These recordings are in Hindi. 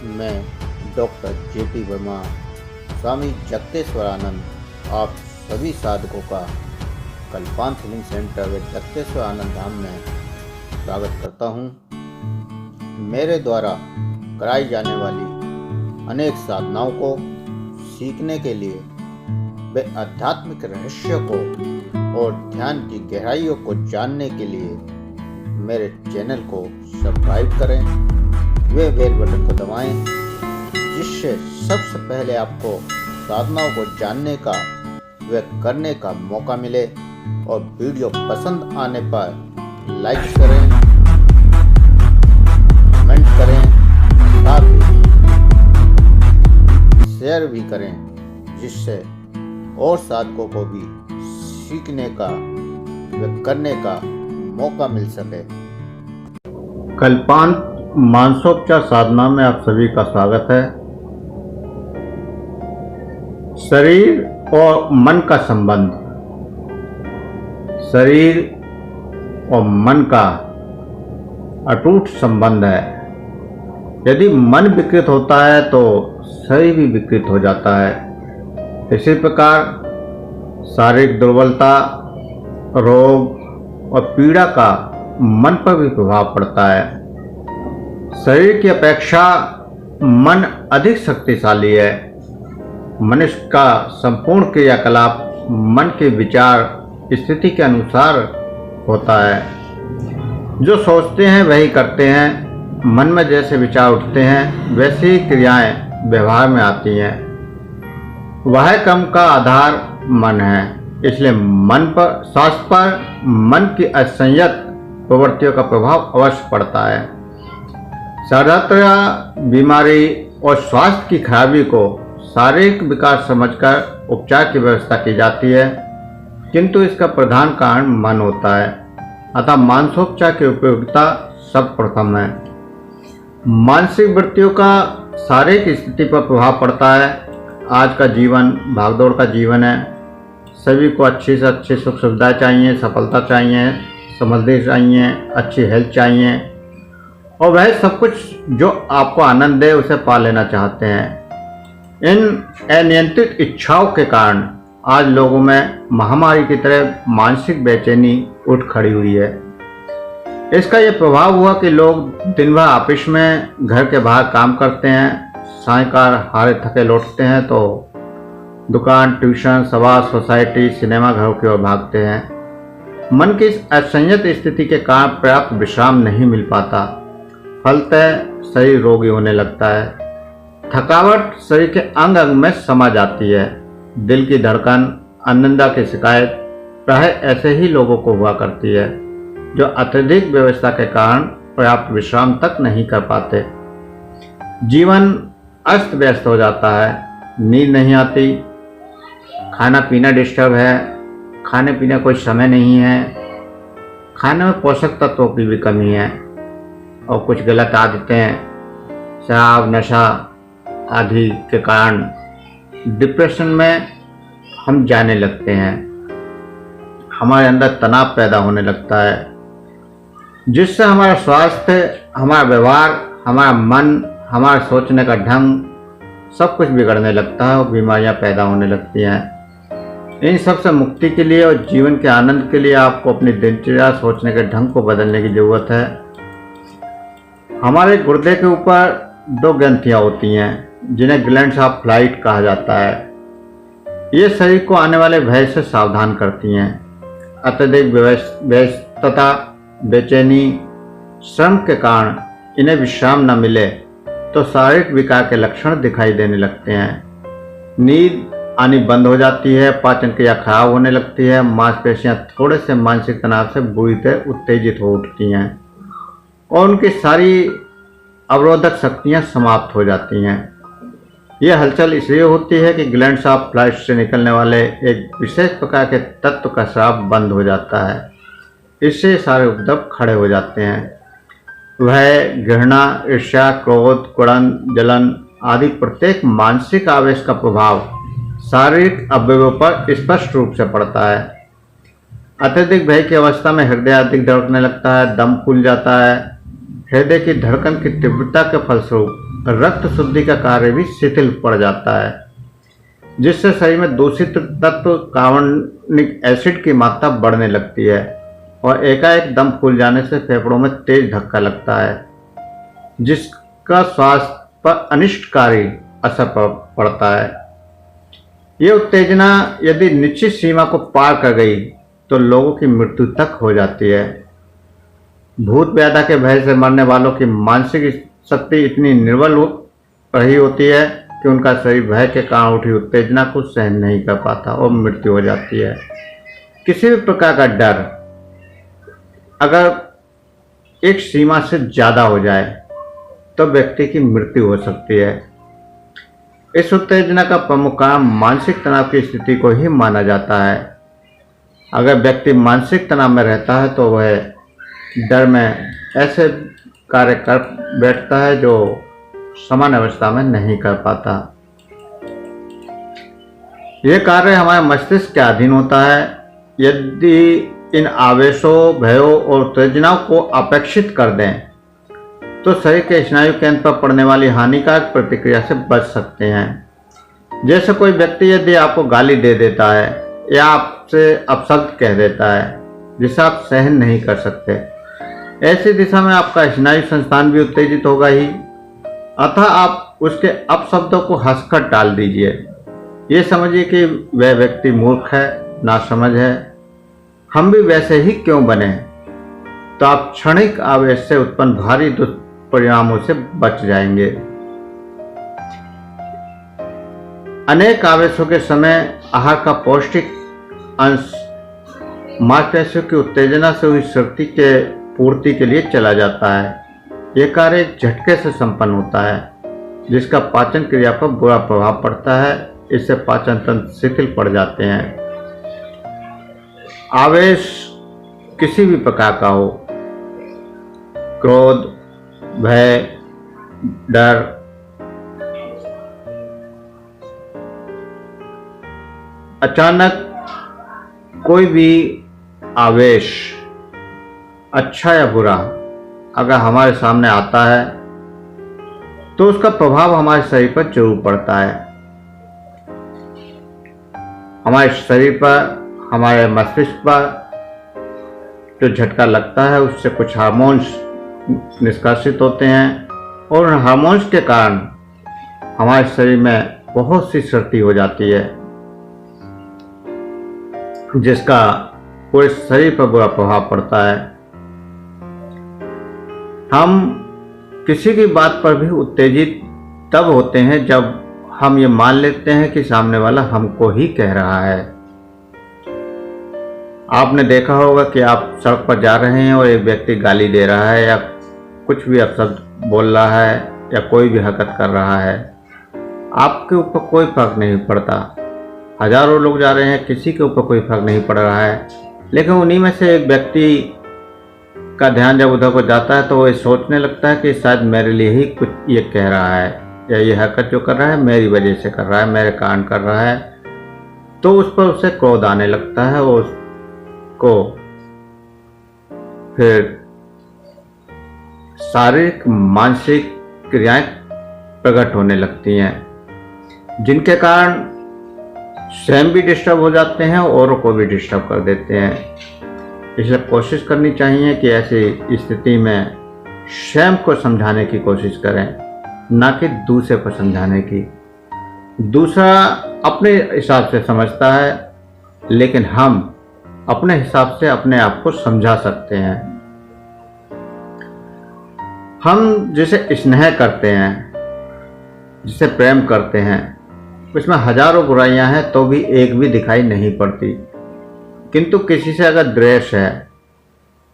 मैं डॉक्टर जेपी वर्मा, स्वामी जगतेश्वरानंद आप सभी साधकों का कल्पांत हीलिंग सेंटर व जगतेश्वर आनंद धाम में स्वागत करता हूँ। मेरे द्वारा कराई जाने वाली अनेक साधनाओं को सीखने के लिए व आध्यात्मिक रहस्यों को और ध्यान की गहराइयों को जानने के लिए मेरे चैनल को सब्सक्राइब करें, वे बेल बटन को दबाएं, जिससे सबसे पहले आपको साधनाओं को जानने का व करने का मौका मिले। और वीडियो पसंद आने पर लाइक करें, कमेंट करें, साथ ही शेयर भी करें, जिससे और साधकों को भी सीखने का व करने का मौका मिल सके। कल्पांत मानसोपचार साधना में आप सभी का स्वागत है। शरीर और मन का संबंध, शरीर और मन का अटूट संबंध है। यदि मन विकृत होता है तो शरीर भी विकृत हो जाता है। इसी प्रकार शारीरिक दुर्बलता, रोग और पीड़ा का मन पर भी प्रभाव पड़ता है। शरीर की अपेक्षा मन अधिक शक्तिशाली है। मनुष्य का संपूर्ण क्रियाकलाप मन के विचार स्थिति के अनुसार होता है। जो सोचते हैं वही करते हैं। मन में जैसे विचार उठते हैं वैसी ही क्रियाएं व्यवहार में आती हैं। वह कर्म का आधार मन है। इसलिए मन पर, स्वास्थ्य पर मन की असंयत प्रवृत्तियों का प्रभाव अवश्य पड़ता है। सर्वत्र बीमारी और स्वास्थ्य की खराबी को शारीरिक विकार समझकर उपचार की व्यवस्था की जाती है, किंतु इसका प्रधान कारण मन होता है। अतः मानसोपचार की उपयोगिता सर्वप्रथम है। मानसिक वृत्तियों का शारीरिक स्थिति पर प्रभाव पड़ता है। आज का जीवन भागदौड़ का जीवन है। सभी को अच्छी से अच्छी सुख सुविधाएं चाहिए, सफलता चाहिए, समृद्धि चाहिए, अच्छी हेल्थ चाहिए, और वह सब कुछ जो आपको आनंद दे उसे पा लेना चाहते हैं। इन अनियंत्रित इच्छाओं के कारण आज लोगों में महामारी की तरह मानसिक बेचैनी उठ खड़ी हुई है। इसका ये प्रभाव हुआ कि लोग दिन भर ऑफिस में, घर के बाहर काम करते हैं, सायंकाल हारे थके लौटते हैं तो दुकान, ट्यूशन, सभा, सोसाइटी, सिनेमा घरों की ओर भागते हैं। मन की इस असंयत स्थिति के कारण पर्याप्त विश्राम नहीं मिल पाता। फलतः शरीर रोगी होने लगता है। थकावट शरीर के अंग अंग में समा जाती है। दिल की धड़कन, अनिद्रा की शिकायत प्राय ऐसे ही लोगों को हुआ करती है जो अत्यधिक व्यवस्था के कारण पर्याप्त विश्राम तक नहीं कर पाते। जीवन अस्त व्यस्त हो जाता है। नींद नहीं आती, खाना पीना डिस्टर्ब है, खाने पीने कोई समय नहीं है, खाने में पोषक तत्वों की भी कमी है, और कुछ गलत आदतें, शराब, नशा आदि के कारण डिप्रेशन में हम जाने लगते हैं। हमारे अंदर तनाव पैदा होने लगता है, जिससे हमारा स्वास्थ्य, हमारा व्यवहार, हमारा मन, हमारा सोचने का ढंग सब कुछ बिगड़ने लगता है और बीमारियां पैदा होने लगती हैं। इन सब से मुक्ति के लिए और जीवन के आनंद के लिए आपको अपनी दिनचर्या, सोचने के ढंग को बदलने की जरूरत है। हमारे गुर्दे के ऊपर 2 ग्रंथियां होती हैं, जिन्हें ग्लैंड्स ऑफ फ्लाइट कहा जाता है। ये शरीर को आने वाले भय से सावधान करती हैं। अत्यधिक व्यस्तता, बेचैनी, श्रम के कारण इन्हें विश्राम न मिले तो शारीरिक विकार के लक्षण दिखाई देने लगते हैं। नींद आनी बंद हो जाती है, पाचन क्रिया खराब होने लगती है, मांसपेशियां थोड़े से मानसिक तनाव से बुरी तरह उत्तेजित हो उठती हैं और उनकी सारी अवरोधक शक्तियां समाप्त हो जाती हैं। यह हलचल इसलिए होती है कि ग्लैंड्स ऑफ फ्लाइट से निकलने वाले एक विशेष प्रकार के तत्व का स्राव बंद हो जाता है। इससे सारे उपद्रव खड़े हो जाते हैं। वह घृणा, ईर्ष्या, क्रोध, कुड़न, जलन आदि प्रत्येक मानसिक आवेश का प्रभाव शारीरिक अवयवों पर स्पष्ट रूप से पड़ता है। अत्यधिक भय की अवस्था में हृदय अधिक धड़कने लगता है, दम फूल जाता है। हृदय की धड़कन की तीव्रता के फलस्वरूप रक्त शुद्धि का कार्य भी शिथिल पड़ जाता है, जिससे शरीर में दूषित तत्व कार्बनिक एसिड की मात्रा बढ़ने लगती है और एकाएक दम फूल जाने से फेफड़ों में तेज धक्का लगता है, जिसका स्वास्थ्य पर अनिष्टकारी असर पड़ता है। ये उत्तेजना यदि निश्चित सीमा को पार कर गई तो लोगों की मृत्यु तक हो जाती है। भूत व्याधा के भय से मरने वालों की मानसिक शक्ति इतनी निर्बल रही होती है कि उनका शरीर भय के कारण उठी उत्तेजना को सहन नहीं कर पाता और मृत्यु हो जाती है। किसी भी प्रकार का डर अगर एक सीमा से ज़्यादा हो जाए तो व्यक्ति की मृत्यु हो सकती है। इस उत्तेजना का प्रमुख कारण मानसिक तनाव की स्थिति को ही माना जाता है। अगर व्यक्ति मानसिक तनाव में रहता है तो वह डर में ऐसे कार्य कर बैठता है जो सामान्य अवस्था में नहीं कर पाता। यह कार्य हमारे मस्तिष्क के अधीन होता है। यदि इन आवेशों, भयों और उत्तेजनाओं को अपेक्षित कर दें तो शरीर के स्नायु केंद्र पर पड़ने वाली हानिकारक प्रतिक्रिया से बच सकते हैं। जैसे कोई व्यक्ति यदि आपको गाली दे देता है या आपसे अपशब्द कह देता है जिसे आप सहन नहीं कर सकते, ऐसी दिशा में आपका स्नायु संस्थान भी उत्तेजित होगा ही। अतः आप उसके अपशब्दों को हंसकर टाल दीजिए। ये समझिए कि वह व्यक्ति मूर्ख है, नासमझ है, हम भी वैसे ही क्यों बने, तो आप क्षणिक आवेश से उत्पन्न भारी दुष्परिणामों से बच जाएंगे। अनेक आवेशों के समय आहार का पौष्टिक अंश मांसपेशियों की उत्तेजना से हुई शक्ति के पूर्ति के लिए चला जाता है। यह कार्य झटके से संपन्न होता है, जिसका पाचन क्रिया पर बुरा प्रभाव पड़ता है। इससे पाचन तंत्र शिथिल पड़ जाते हैं। आवेश किसी भी प्रकार का हो, क्रोध, भय, डर, अचानक कोई भी आवेश, अच्छा या बुरा, अगर हमारे सामने आता है तो उसका प्रभाव हमारे शरीर पर जरूर पड़ता है। हमारे शरीर पर, हमारे मस्तिष्क पर जो झटका लगता है उससे कुछ हार्मोन्स निष्कासित होते हैं और उन हार्मोन्स के कारण हमारे शरीर में बहुत सी क्षति हो जाती है, जिसका पूरे शरीर पर बुरा प्रभाव पड़ता है। हम किसी की बात पर भी उत्तेजित तब होते हैं जब हम ये मान लेते हैं कि सामने वाला हमको ही कह रहा है। आपने देखा होगा कि आप सड़क पर जा रहे हैं और एक व्यक्ति गाली दे रहा है या कुछ भी अपशब्द बोल रहा है या कोई भी हरकत कर रहा है, आपके ऊपर कोई फर्क नहीं पड़ता। हजारों लोग जा रहे हैं, किसी के ऊपर कोई फर्क नहीं पड़ रहा है, लेकिन उन्हीं में से एक व्यक्ति का ध्यान जब उधर को जाता है तो वो सोचने लगता है कि शायद मेरे लिए ही कुछ ये कह रहा है या ये हरकत जो कर रहा है मेरी वजह से कर रहा है, मेरे कारण कर रहा है। तो उस पर उसे क्रोध आने लगता है और उसको फिर शारीरिक मानसिक क्रियाएं प्रकट होने लगती हैं, जिनके कारण स्वयं भी डिस्टर्ब हो जाते हैं और औरों को भी डिस्टर्ब कर देते हैं। इसलिए कोशिश करनी चाहिए कि ऐसी स्थिति में स्वयं को समझाने की कोशिश करें, ना कि दूसरे को समझाने की। दूसरा अपने हिसाब से समझता है, लेकिन हम अपने हिसाब से अपने आप को समझा सकते हैं। हम जिसे स्नेह करते हैं, जिसे प्रेम करते हैं, उसमें हजारों बुराइयां हैं तो भी एक भी दिखाई नहीं पड़ती, किंतु किसी से अगर द्वेष है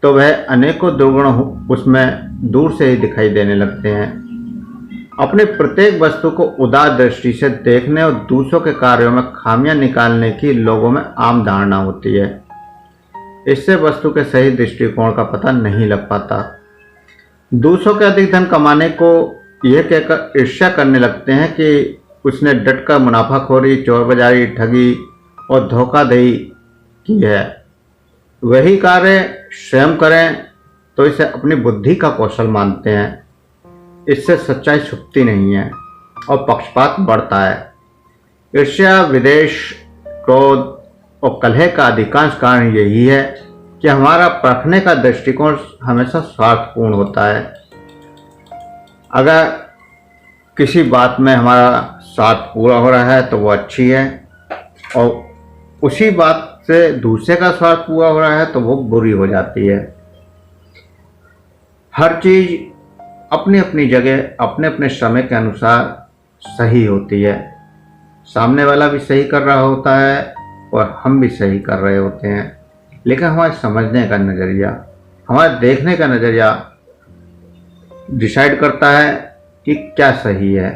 तो वह अनेकों दुर्गुण उसमें दूर से ही दिखाई देने लगते हैं। अपने प्रत्येक वस्तु को उदार दृष्टि से देखने और दूसरों के कार्यों में खामियां निकालने की लोगों में आम धारणा होती है। इससे वस्तु के सही दृष्टिकोण का पता नहीं लग पाता। दूसरों के अधिक धन कमाने को यह कहकर ईर्ष्या करने लगते हैं कि उसने डटकर मुनाफाखोरी, चोरबाजारी, ठगी और धोखाधड़ी की है। वही कार्य स्वयं करें तो इसे अपनी बुद्धि का कौशल मानते हैं। इससे सच्चाई छुपती नहीं है और पक्षपात बढ़ता है। ईर्ष्या, विद्वेष, क्रोध और कलह का अधिकांश कारण यही है कि हमारा परखने का दृष्टिकोण हमेशा स्वार्थपूर्ण होता है। अगर किसी बात में हमारा स्वार्थ पूरा हो रहा है तो वो अच्छी है, और उसी बात से दूसरे का स्वार्थ पूरा हो रहा है तो वो बुरी हो जाती है। हर चीज अपनी अपनी जगह अपने अपने समय के अनुसार सही होती है। सामने वाला भी सही कर रहा होता है और हम भी सही कर रहे होते हैं, लेकिन हमारे समझने का नज़रिया, हमारे देखने का नज़रिया डिसाइड करता है कि क्या सही है।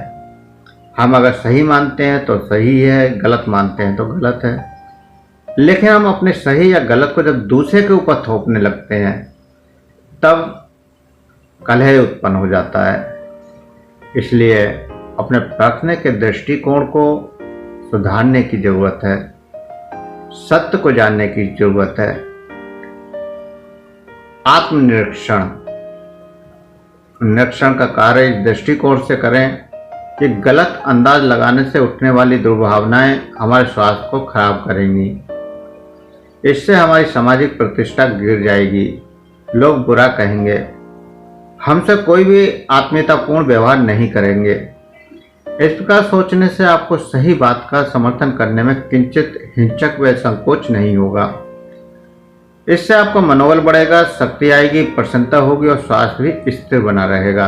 हम अगर सही मानते हैं तो सही है, गलत मानते हैं तो गलत है। लेकिन हम अपने सही या गलत को जब दूसरे के ऊपर थोपने लगते हैं तब कलह उत्पन्न हो जाता है। इसलिए अपने परखने के दृष्टिकोण को सुधारने की जरूरत है, सत्य को जानने की जरूरत है। आत्मनिरीक्षण का कार्य इस दृष्टिकोण से करें कि गलत अंदाज लगाने से उठने वाली दुर्भावनाएं हमारे स्वास्थ्य को खराब करेंगी। इससे हमारी सामाजिक प्रतिष्ठा गिर जाएगी, लोग बुरा कहेंगे, हमसे कोई भी आत्मीयतापूर्ण व्यवहार नहीं करेंगे। इस प्रकार सोचने से आपको सही बात का समर्थन करने में किंचित हिचक व संकोच नहीं होगा। इससे आपका मनोबल बढ़ेगा, शक्ति आएगी, प्रसन्नता होगी और स्वास्थ्य भी स्थिर बना रहेगा।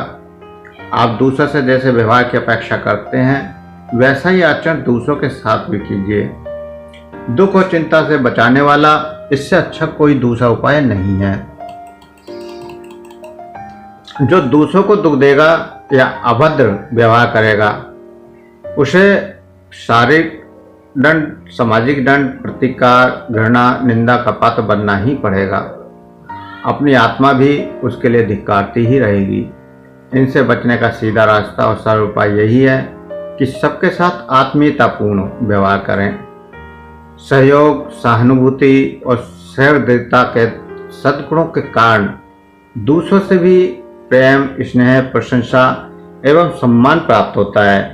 आप दूसरों से जैसे व्यवहार की अपेक्षा करते हैं वैसा ही आचरण दूसरों के साथ भी कीजिए। दुख और चिंता से बचाने वाला इससे अच्छा कोई दूसरा उपाय नहीं है। जो दूसरों को दुख देगा या अभद्र व्यवहार करेगा उसे शारीरिक दंड, सामाजिक दंड, प्रतिकार, घृणा, निंदा का पात्र बनना ही पड़ेगा। अपनी आत्मा भी उसके लिए धिक्कारती ही रहेगी। इनसे बचने का सीधा रास्ता और सरल उपाय यही है कि सबके साथ आत्मीयतापूर्ण व्यवहार करें। सहयोग, सहानुभूति और सहृदयता के सद्गुणों के कारण दूसरों से भी प्रेम, स्नेह, प्रशंसा एवं सम्मान प्राप्त होता है।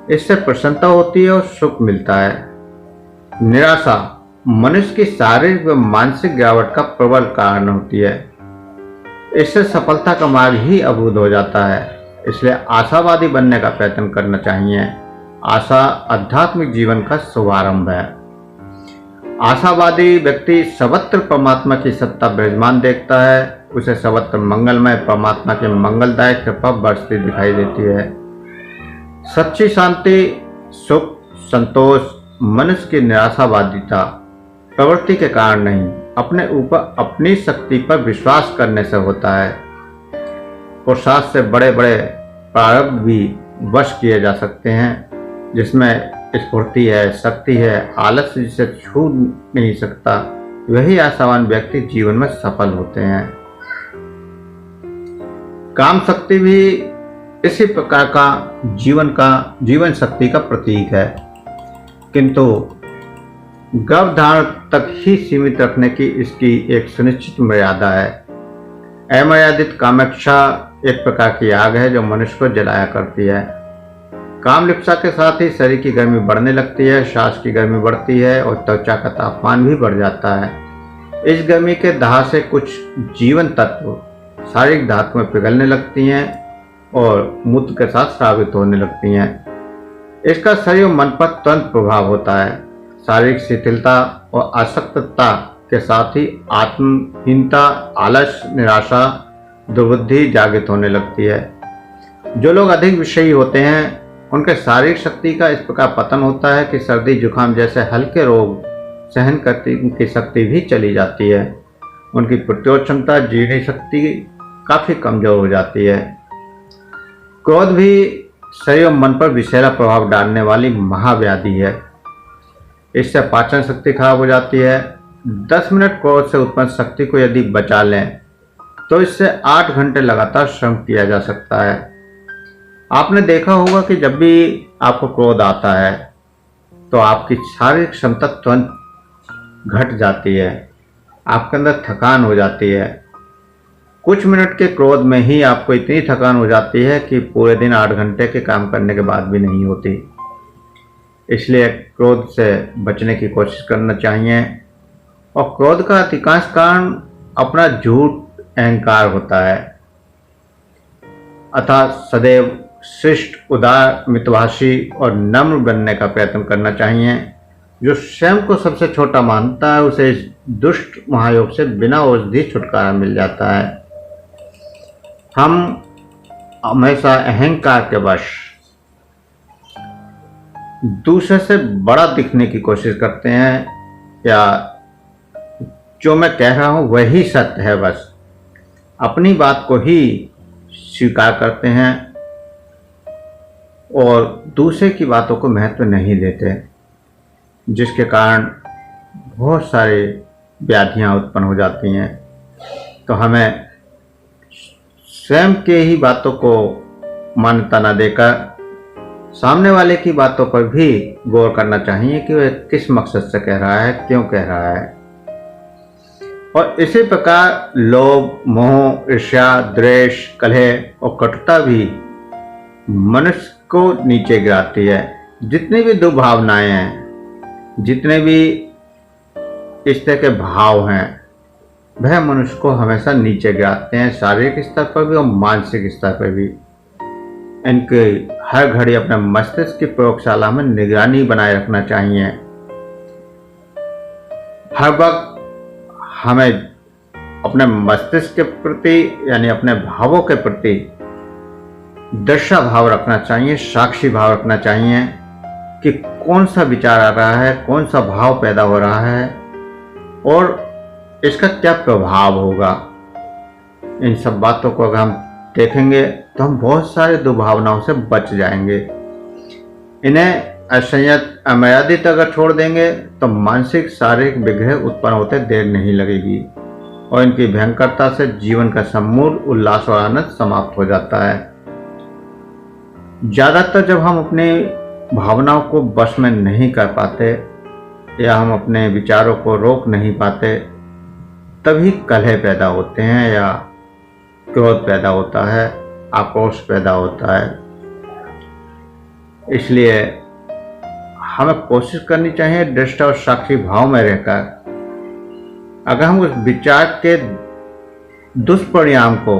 इससे प्रसन्नता होती है और सुख मिलता है। निराशा मनुष्य की शारीरिक व मानसिक गिरावट का प्रबल कारण होती है। इससे सफलता का मार्ग ही अवरुद्ध हो जाता है। इसलिए आशावादी बनने का प्रयत्न करना चाहिए। आशा आध्यात्मिक जीवन का शुभारंभ है। आशावादी व्यक्ति सर्वत्र परमात्मा की सत्ता विराजमान देखता है। उसे सर्वत्र मंगलमय परमात्मा के मंगलदायक कृपा बरसती दिखाई देती है। सच्ची शांति, सुख, संतोष मनुष्य की निराशावादिता प्रवृत्ति के कारण नहीं, अपने ऊपर अपनी शक्ति पर विश्वास करने से होता है। पुरुषार्थ से बड़े बड़े प्रारब्ध भी वश किए जा सकते हैं, जिसमें स्फूर्ति है, शक्ति है, आलस्य जिसे छू नहीं सकता, वही आशावान व्यक्ति जीवन में सफल होते हैं। काम शक्ति भी इसी प्रकार का जीवन शक्ति का प्रतीक है, किंतु गर्भधारण तक ही सीमित रखने की इसकी एक सुनिश्चित मर्यादा है। अमर्यादित कामेक्षा एक प्रकार की आग है जो मनुष्य को जलाया करती है। काम लिप्सा के साथ ही शरीर की गर्मी बढ़ने लगती है, श्वास की गर्मी बढ़ती है और त्वचा का तापमान भी बढ़ जाता है। इस गर्मी के दाह से कुछ जीवन तत्व शारीरिक धातु में पिघलने लगती हैं और मूत्र के साथ स्रावित होने लगती हैं। इसका शरीर और मन पर तुरंत प्रभाव होता है। शारीरिक शिथिलता और आसक्तता के साथ ही आत्महीनता, आलस्य, निराशा, दुर्बुद्धि जागृत होने लगती है। जो लोग अधिक विषयी होते हैं उनके शारीरिक शक्ति का इस प्रकार पतन होता है कि सर्दी जुकाम जैसे हल्के रोग सहन करने की शक्ति भी चली जाती है। उनकी प्रतिरोध क्षमता, जीर्णी शक्ति काफ़ी कमजोर हो जाती है। क्रोध भी शरीर और मन पर विषैला प्रभाव डालने वाली महाव्याधि है। इससे पाचन शक्ति खराब हो जाती है। 10 मिनट क्रोध से उत्पन्न शक्ति को यदि बचा लें तो इससे 8 घंटे लगातार श्रम किया जा सकता है। आपने देखा होगा कि जब भी आपको क्रोध आता है तो आपकी शारीरिक क्षमता तुरंत घट जाती है, आपके अंदर थकान हो जाती है। कुछ मिनट के क्रोध में ही आपको इतनी थकान हो जाती है कि पूरे दिन 8 घंटे के काम करने के बाद भी नहीं होती। इसलिए क्रोध से बचने की कोशिश करना चाहिए। और क्रोध का अधिकांश कारण अपना झूठ अहंकार होता है। अतः सदैव शिष्ट, उदार, मितभाषी और नम्र बनने का प्रयत्न करना चाहिए। जो स्वयं को सबसे छोटा मानता है उसे इस दुष्ट महायोग से बिना औषधि छुटकारा मिल जाता है। हम हमेशा अहंकार के वश दूसरे से बड़ा दिखने की कोशिश करते हैं, या जो मैं कह रहा हूं वही सत्य है, बस अपनी बात को ही स्वीकार करते हैं और दूसरे की बातों को महत्व नहीं देते, जिसके कारण बहुत सारी व्याधियां उत्पन्न हो जाती हैं। तो हमें स्वयं के ही बातों को मान्यता न देकर सामने वाले की बातों पर भी गौर करना चाहिए कि वह किस मकसद से कह रहा है, क्यों कह रहा है। और इसी प्रकार लोभ, मोह, ईर्ष्या, द्वेष, कलह और कटुता भी मनुष्य को नीचे गिराती है। जितनी भी दुर्भावनाएं हैं, जितने भी इस तरह के भाव हैं, वह मनुष्य को हमेशा नीचे गिराते हैं, शारीरिक स्तर पर भी और मानसिक स्तर पर भी। इनके हर घड़ी अपने मस्तिष्क की प्रयोगशाला में निगरानी बनाए रखना चाहिए। हर वक्त हमें अपने मस्तिष्क के प्रति यानी अपने भावों के प्रति दृश्य भाव रखना चाहिए, साक्षी भाव रखना चाहिए कि कौन सा विचार आ रहा है, कौन सा भाव पैदा हो रहा है और इसका क्या प्रभाव होगा। इन सब बातों को अगर हम देखेंगे तो हम बहुत सारे दुर्भावनाओं से बच जाएंगे। इन्हें असंयत, अमर्यादित अगर छोड़ देंगे तो मानसिक, शारीरिक विग्रह उत्पन्न होते देर नहीं लगेगी और इनकी भयंकरता से जीवन का समूल उल्लास और आनंद समाप्त हो जाता है। ज्यादातर जब हम अपनी भावनाओं को वश में नहीं कर पाते या हम अपने विचारों को रोक नहीं पाते, तभी कलह पैदा होते हैं या क्रोध पैदा होता है, आक्रोश पैदा होता है। इसलिए हमें कोशिश करनी चाहिए दृष्ट और साक्षी भाव में रहकर अगर हम उस विचार के दुष्परिणाम को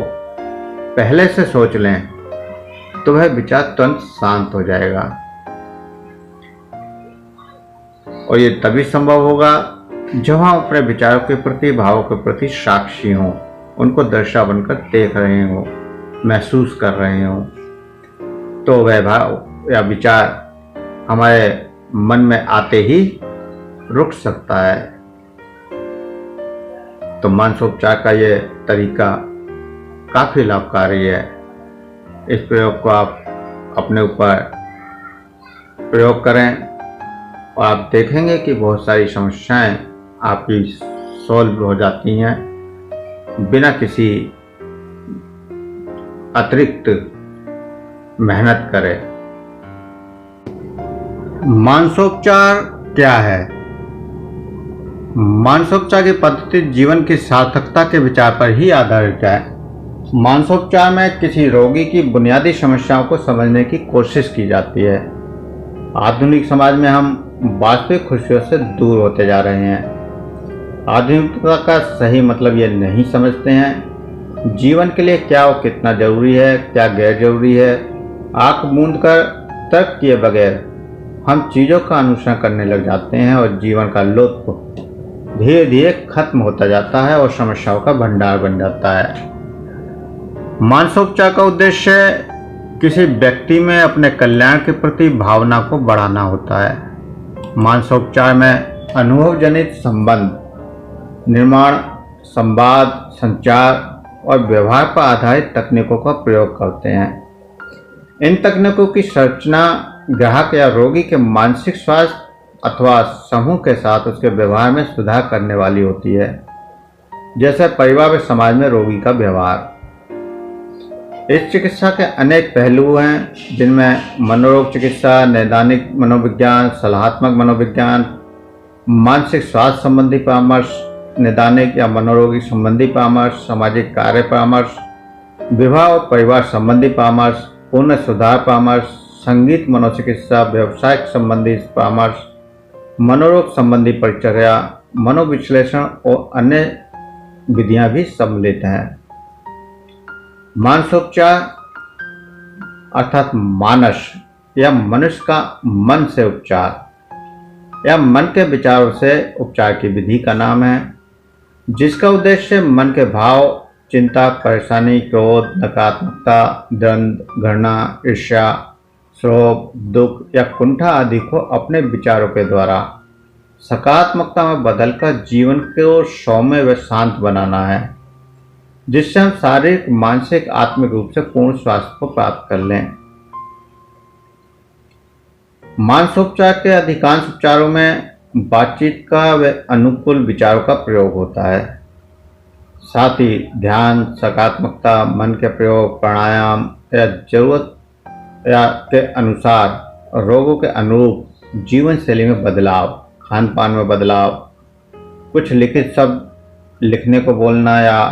पहले से सोच लें तो वह विचार तुरंत शांत हो जाएगा। और ये तभी संभव होगा जब हम अपने विचारों के प्रति, भावों के प्रति साक्षी हों, उनको दर्शा बनकर देख रहे हों, महसूस कर रहे हों, तो वह भाव या विचार हमारे मन में आते ही रुक सकता है। तो मानसोपचार का ये तरीका काफ़ी लाभकारी है। इस प्रयोग को आप अपने ऊपर प्रयोग करें और आप देखेंगे कि बहुत सारी समस्याएं आपकी सॉल्व हो जाती हैं बिना किसी अतिरिक्त मेहनत करे। मानसोपचार क्या है? मानसोपचार की पद्धति जीवन की सार्थकता के विचार पर ही आधारित है। मानसोपचार में किसी रोगी की बुनियादी समस्याओं को समझने की कोशिश की जाती है। आधुनिक समाज में हम वास्तविक खुशियों से दूर होते जा रहे हैं। आधुनिकता का सही मतलब ये नहीं समझते हैं जीवन के लिए क्या और कितना जरूरी है, क्या गैर जरूरी है। आंख मूंद कर तर्क किए बगैर हम चीज़ों का अनुसरण करने लग जाते हैं और जीवन का लुत्फ धीरे धीरे खत्म होता जाता है और समस्याओं का भंडार बन जाता है। मानसोपचार का उद्देश्य किसी व्यक्ति में अपने कल्याण के प्रति भावना को बढ़ाना होता है। मानसोपचार में अनुभव जनित संबंध निर्माण, संवाद, संचार और व्यवहार पर आधारित तकनीकों का प्रयोग करते हैं। इन तकनीकों की संरचना ग्राहक या रोगी के मानसिक स्वास्थ्य अथवा समूह के साथ उसके व्यवहार में सुधार करने वाली होती है, जैसे परिवार व समाज में रोगी का व्यवहार। इस चिकित्सा के अनेक पहलू हैं, जिनमें मनोरोग चिकित्सा, नैदानिक मनोविज्ञान, सलाहात्मक मनोविज्ञान, मानसिक स्वास्थ्य संबंधी परामर्श, निदानिक या मनोरोगी संबंधी परामर्श, सामाजिक कार्य परामर्श, विवाह और परिवार संबंधी परामर्श, पुण्य सुधार परामर्श, संगीत मनोचिकित्सा, व्यवसायिक संबंधी परामर्श, मनोरोग संबंधी परिचर्या, मनोविश्लेषण और अन्य विधियां भी सम्मिलित हैं। मानसोपचार अर्थात मानस या मनुष्य का मन से उपचार या मन के विचारों से उपचार की विधि का नाम है, जिसका उद्देश्य मन के भाव, चिंता, परेशानी, क्रोध, नकारात्मकता, द्वंद्व, घृणा, ईर्ष्या, क्षोभ, दुख या कुंठा आदि को अपने विचारों के द्वारा सकारात्मकता में बदलकर जीवन को सौम्य व शांत बनाना है, जिससे हम शारीरिक, मानसिक, आत्मिक रूप से पूर्ण स्वास्थ्य को प्राप्त कर लें। मानसोपचार के अधिकांश उपचारों में बातचीत का व अनुकूल विचारों का प्रयोग होता है। साथ ही ध्यान, सकारात्मकता, मन के प्रयोग, प्राणायाम या जरूरत या के अनुसार रोगों के अनुरूप जीवन शैली में बदलाव, खान पान में बदलाव, कुछ लिखित शब्द लिखने को बोलना या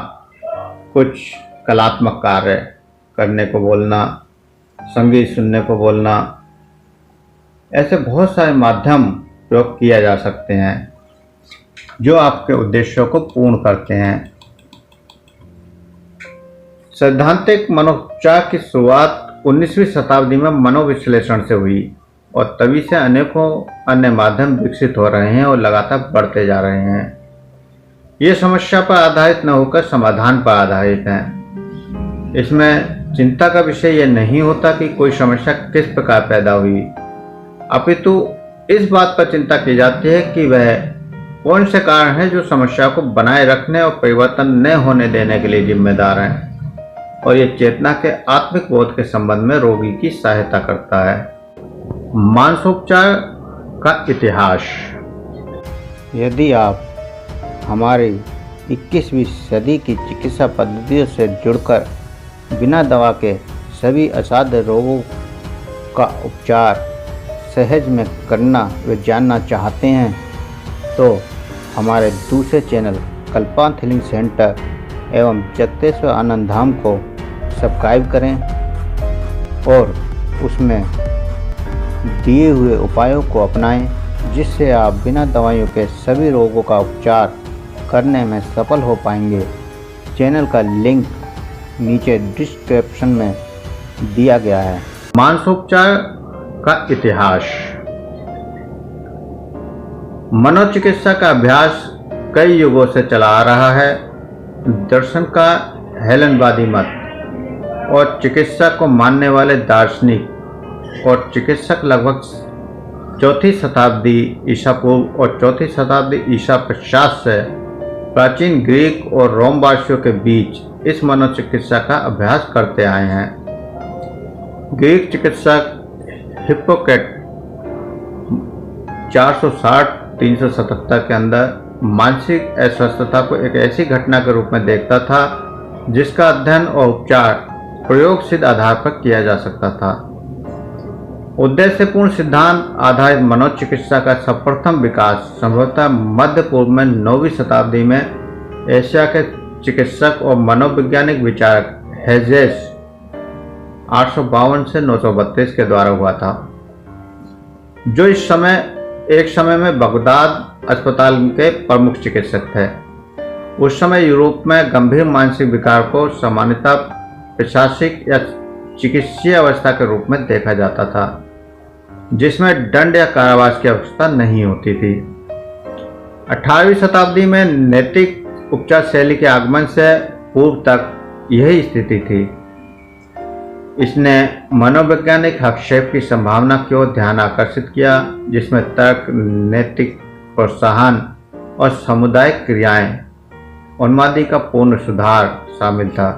कुछ कलात्मक कार्य करने को बोलना, संगीत सुनने को बोलना, ऐसे बहुत सारे माध्यम प्रयोग किया जा सकते हैं जो आपके उद्देश्यों को पूर्ण करते हैं। सैद्धांतिक मनोपचार की शुरुआत 19वीं शताब्दी में मनोविश्लेषण से हुई और तभी से अनेकों अन्य माध्यम विकसित हो रहे हैं और लगातार बढ़ते जा रहे हैं। ये समस्या पर आधारित न होकर समाधान पर आधारित हैं। इसमें चिंता का विषय यह नहीं होता कि कोई समस्या किस प्रकार पैदा हुई, अपितु इस बात पर चिंता की जाती है कि वह कौन से कारण हैं जो समस्या को बनाए रखने और परिवर्तन न होने देने के लिए जिम्मेदार हैं, और ये चेतना के आत्मिक बोध के संबंध में रोगी की सहायता करता है। मानसोपचार का इतिहास। यदि आप हमारी 21वीं सदी की चिकित्सा पद्धतियों से जुड़कर बिना दवा के सभी असाध्य रोगों का उपचार सहज में करना व जानना चाहते हैं, तो हमारे दूसरे चैनल कल्पांत हीलिंग सेंटर एवं जगतेश्वर आनंद धाम को सब्सक्राइब करें और उसमें दिए हुए उपायों को अपनाएं, जिससे आप बिना दवाइयों के सभी रोगों का उपचार करने में सफल हो पाएंगे। चैनल का लिंक नीचे डिस्क्रिप्शन में दिया गया है। मानसोपचार का इतिहास। मनोचिकित्सा का अभ्यास कई युगों से चला आ रहा है। दर्शन का हेलेनवादी मत और चिकित्सा को मानने वाले दार्शनिक और चिकित्सक लगभग 4वीं शताब्दी ईसा पूर्व और 4वीं शताब्दी ईसा पश्चात से प्राचीन ग्रीक और रोमवासियों के बीच इस मनोचिकित्सा का अभ्यास करते आए हैं। ग्रीक चिकित्सक हिप्पोक्रेट 460-377 के अंदर मानसिक अस्वस्थता को एक ऐसी घटना के रूप में देखता था जिसका अध्ययन और उपचार प्रयोग सिद्ध आधार पर किया जा सकता था। उद्देश्यपूर्ण सिद्धांत आधारित मनोचिकित्सा का सर्वप्रथम विकास संभवतः मध्य पूर्व में 9वीं शताब्दी में एशिया के चिकित्सक और मनोवैज्ञानिक विचारक हेजेस 852 से 932 के द्वारा हुआ था, जो एक समय में बगदाद अस्पताल के प्रमुख चिकित्सक थे। उस समय यूरोप में गंभीर मानसिक विकार को सामान्यतः प्रशासनिक या चिकित्सीय अवस्था के रूप में देखा जाता था, जिसमें दंड या कारावास की आवश्यकता नहीं होती थी। 18वीं शताब्दी में नैतिक उपचार शैली के आगमन से पूर्व तक यही स्थिति थी। इसने मनोवैज्ञानिक हस्तक्षेप की संभावना की ओर ध्यान आकर्षित किया, जिसमें तर्क, नैतिक प्रोत्साहन और सामुदायिक क्रियाएं, उन्मादी का पूर्ण सुधार शामिल था।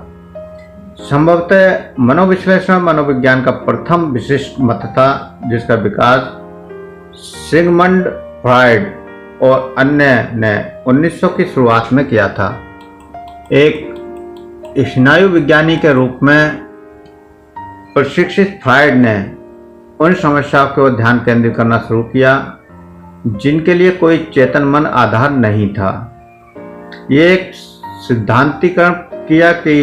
संभवतः मनोविश्लेषण मनोविज्ञान का प्रथम विशिष्ट मत था, जिसका विकास सिगमंड फ्रायड और अन्य ने 1900 की शुरुआत में किया था। एक स्नायु विज्ञानी के रूप में प्रशिक्षित फ्रायड ने उन समस्याओं की ओर ध्यान केंद्रित करना शुरू किया जिनके लिए कोई चेतन मन आधार नहीं था। ये एक सिद्धांतीकरण किया कि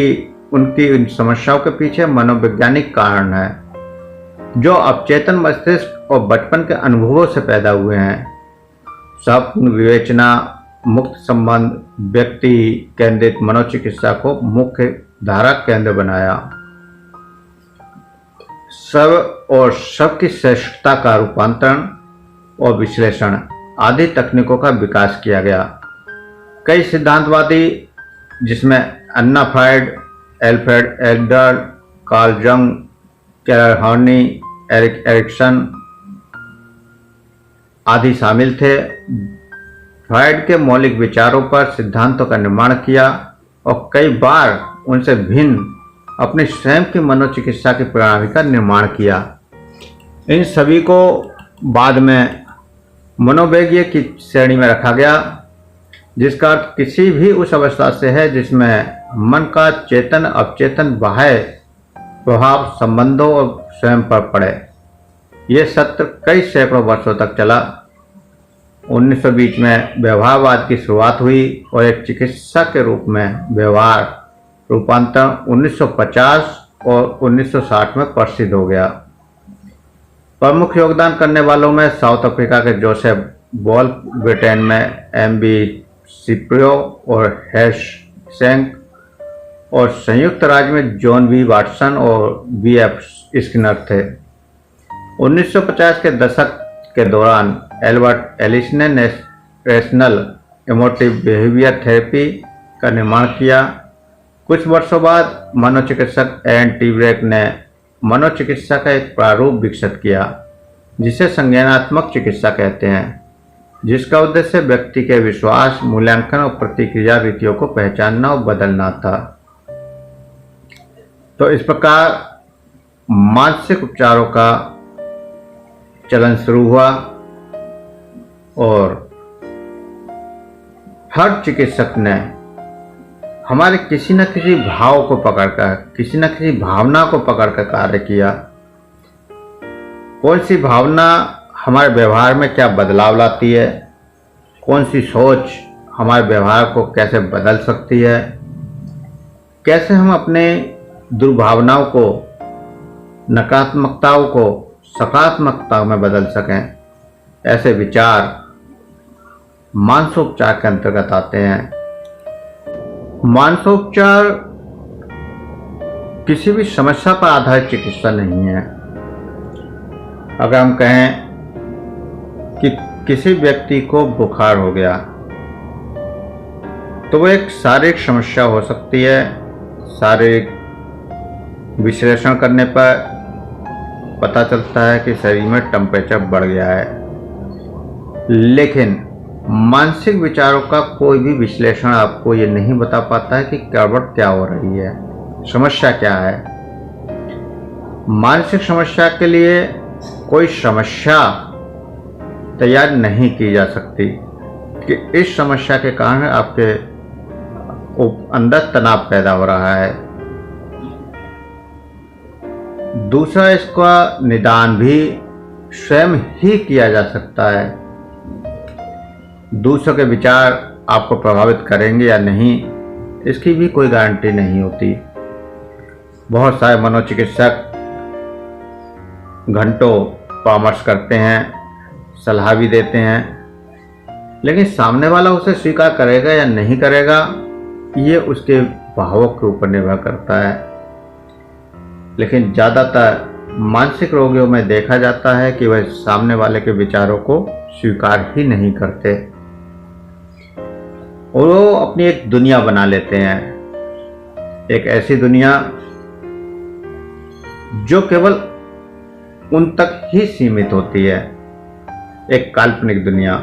उनकी इन समस्याओं के पीछे मनोवैज्ञानिक कारण है जो अवचेतन मस्तिष्क और बचपन के अनुभवों से पैदा हुए हैं। स्वप्न विवेचना मुक्त संबंध व्यक्ति केंद्रित मनोचिकित्सा को मुख्य धारा केंद्र बनाया। सब की श्रेष्ठता का रूपांतरण और विश्लेषण आदि तकनीकों का विकास किया गया। कई सिद्धांतवादी जिसमें Anna Freud, Alfred Adler, Carl Jung, Karen Horney, Erik Erikson आदि शामिल थे, फ्राइड के मौलिक विचारों पर सिद्धांतों का निर्माण किया और कई बार उनसे भिन्न अपनी स्वयं की मनोचिकित्सा की प्रणाली का निर्माण किया। इन सभी को बाद में मनोवैज्ञ की श्रेणी में रखा गया, जिसका अर्थ किसी भी उस अवस्था से है जिसमें मन का चेतन अवचेतन बाह्य प्रभाव संबंधों और स्वयं पर पड़े। ये सत्र कई सैकड़ों वर्षों तक चला। 1920 में व्यवहारवाद की शुरुआत हुई और एक चिकित्सा के रूप में व्यवहार रूपांतरण 1950 और 1960 में प्रसिद्ध हो गया। प्रमुख योगदान करने वालों में साउथ अफ्रीका के जोसेफ बॉल, ब्रिटेन में एम.बी. सिप्रियो और हैश सेंक और संयुक्त राज्य में जॉन बी. वाटसन और बी.एफ. स्किनर थे। 1950 के दशक के दौरान एल्बर्ट एलिस ने नेशनल इमोटिव बिहेवियर थेरेपी का निर्माण किया। कुछ वर्षों बाद मनोचिकित्सक एन टी ब्रेक ने मनोचिकित्सा का एक प्रारूप विकसित किया जिसे संज्ञानात्मक चिकित्सा कहते हैं, जिसका उद्देश्य व्यक्ति के विश्वास, मूल्यांकन और प्रतिक्रिया रीतियों को पहचानना और बदलना था। तो इस प्रकार मानसिक उपचारों का चलन शुरू हुआ और हर चिकित्सक ने हमारे किसी न किसी भाव को पकड़कर, किसी न किसी भावना को पकड़कर कार्य किया। कौन सी भावना हमारे व्यवहार में क्या बदलाव लाती है, कौन सी सोच हमारे व्यवहार को कैसे बदल सकती है, कैसे हम अपने दुर्भावनाओं को, नकारात्मकताओं को सकारात्मकता में बदल सकें। ऐसे विचार मानसोपचार के अंतर्गत आते हैं। मानसोपचार किसी भी समस्या पर आधारित चिकित्सा नहीं है। अगर हम कहें कि किसी व्यक्ति को बुखार हो गया तो वो एक शारीरिक समस्या हो सकती है। शारीरिक विश्लेषण करने पर पता चलता है कि शरीर में टेम्परेचर बढ़ गया है, लेकिन मानसिक विचारों का कोई भी विश्लेषण आपको ये नहीं बता पाता है कि गड़बड़ क्या हो रही है, समस्या क्या है। मानसिक समस्या के लिए कोई समस्या तैयार नहीं की जा सकती कि इस समस्या के कारण आपके अंदर तनाव पैदा हो रहा है। दूसरा, इसका निदान भी स्वयं ही किया जा सकता है। दूसरों के विचार आपको प्रभावित करेंगे या नहीं, इसकी भी कोई गारंटी नहीं होती। बहुत सारे मनोचिकित्सक घंटों परामर्श करते हैं, सलाह भी देते हैं, लेकिन सामने वाला उसे स्वीकार करेगा या नहीं करेगा, ये उसके भावों के ऊपर निर्भर करता है। लेकिन ज़्यादातर मानसिक रोगियों में देखा जाता है कि वह सामने वाले के विचारों को स्वीकार ही नहीं करते और वो अपनी एक दुनिया बना लेते हैं, एक ऐसी दुनिया जो केवल उन तक ही सीमित होती है, एक काल्पनिक दुनिया।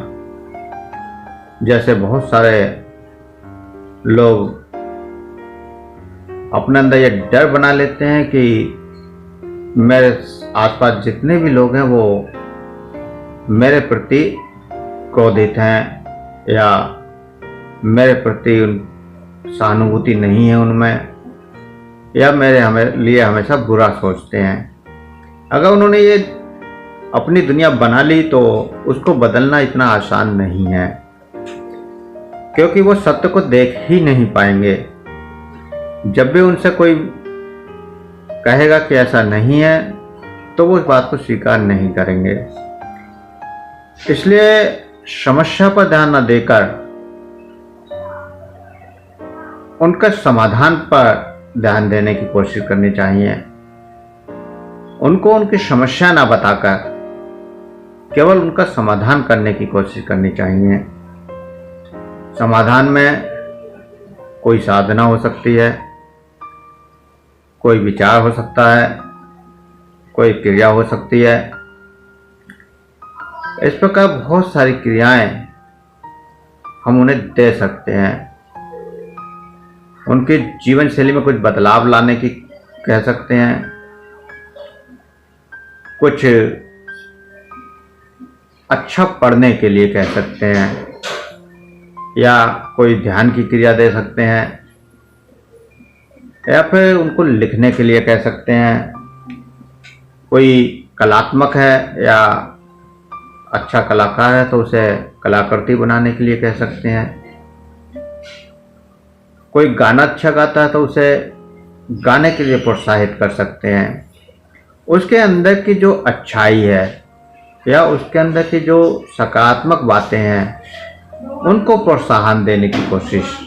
जैसे बहुत सारे लोग अपने अंदर ये डर बना लेते हैं कि मेरे आसपास जितने भी लोग हैं वो मेरे प्रति क्रोधित हैं या मेरे प्रति सहानुभूति नहीं है उनमें, या मेरे लिए हमेशा बुरा सोचते हैं। अगर उन्होंने ये अपनी दुनिया बना ली तो उसको बदलना इतना आसान नहीं है, क्योंकि वो सत्य को देख ही नहीं पाएंगे। जब भी उनसे कोई कहेगा कि ऐसा नहीं है तो वो इस बात को स्वीकार नहीं करेंगे। इसलिए समस्या पर ध्यान न देकर उनका समाधान पर ध्यान देने की कोशिश करनी चाहिए। उनको उनकी समस्या ना बताकर केवल उनका समाधान करने की कोशिश करनी चाहिए। समाधान में कोई साधना हो सकती है, कोई विचार हो सकता है, कोई क्रिया हो सकती है। इस प्रकार बहुत सारी क्रियाएं हम उन्हें दे सकते हैं। उनके जीवन शैली में कुछ बदलाव लाने की कह सकते हैं, कुछ अच्छा पढ़ने के लिए कह सकते हैं, या कोई ध्यान की क्रिया दे सकते हैं, या फिर उनको लिखने के लिए कह सकते हैं। कोई कलात्मक है या अच्छा कलाकार है तो उसे कलाकृति बनाने के लिए कह सकते हैं। कोई गाना अच्छा गाता है तो उसे गाने के लिए प्रोत्साहित कर सकते हैं। उसके अंदर की जो अच्छाई है या उसके अंदर की जो सकारात्मक बातें हैं उनको प्रोत्साहन देने की कोशिश।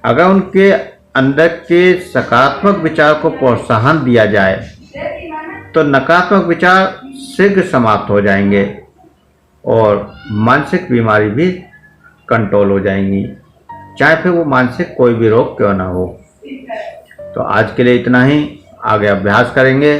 अगर उनके अंदर के सकारात्मक विचार को प्रोत्साहन दिया जाए तो नकारात्मक विचार शीघ्र समाप्त हो जाएंगे और मानसिक बीमारी भी कंट्रोल हो जाएंगी, चाहे फिर वो मानसिक कोई भी रोग क्यों ना हो। तो आज के लिए इतना ही, आगे अभ्यास करेंगे।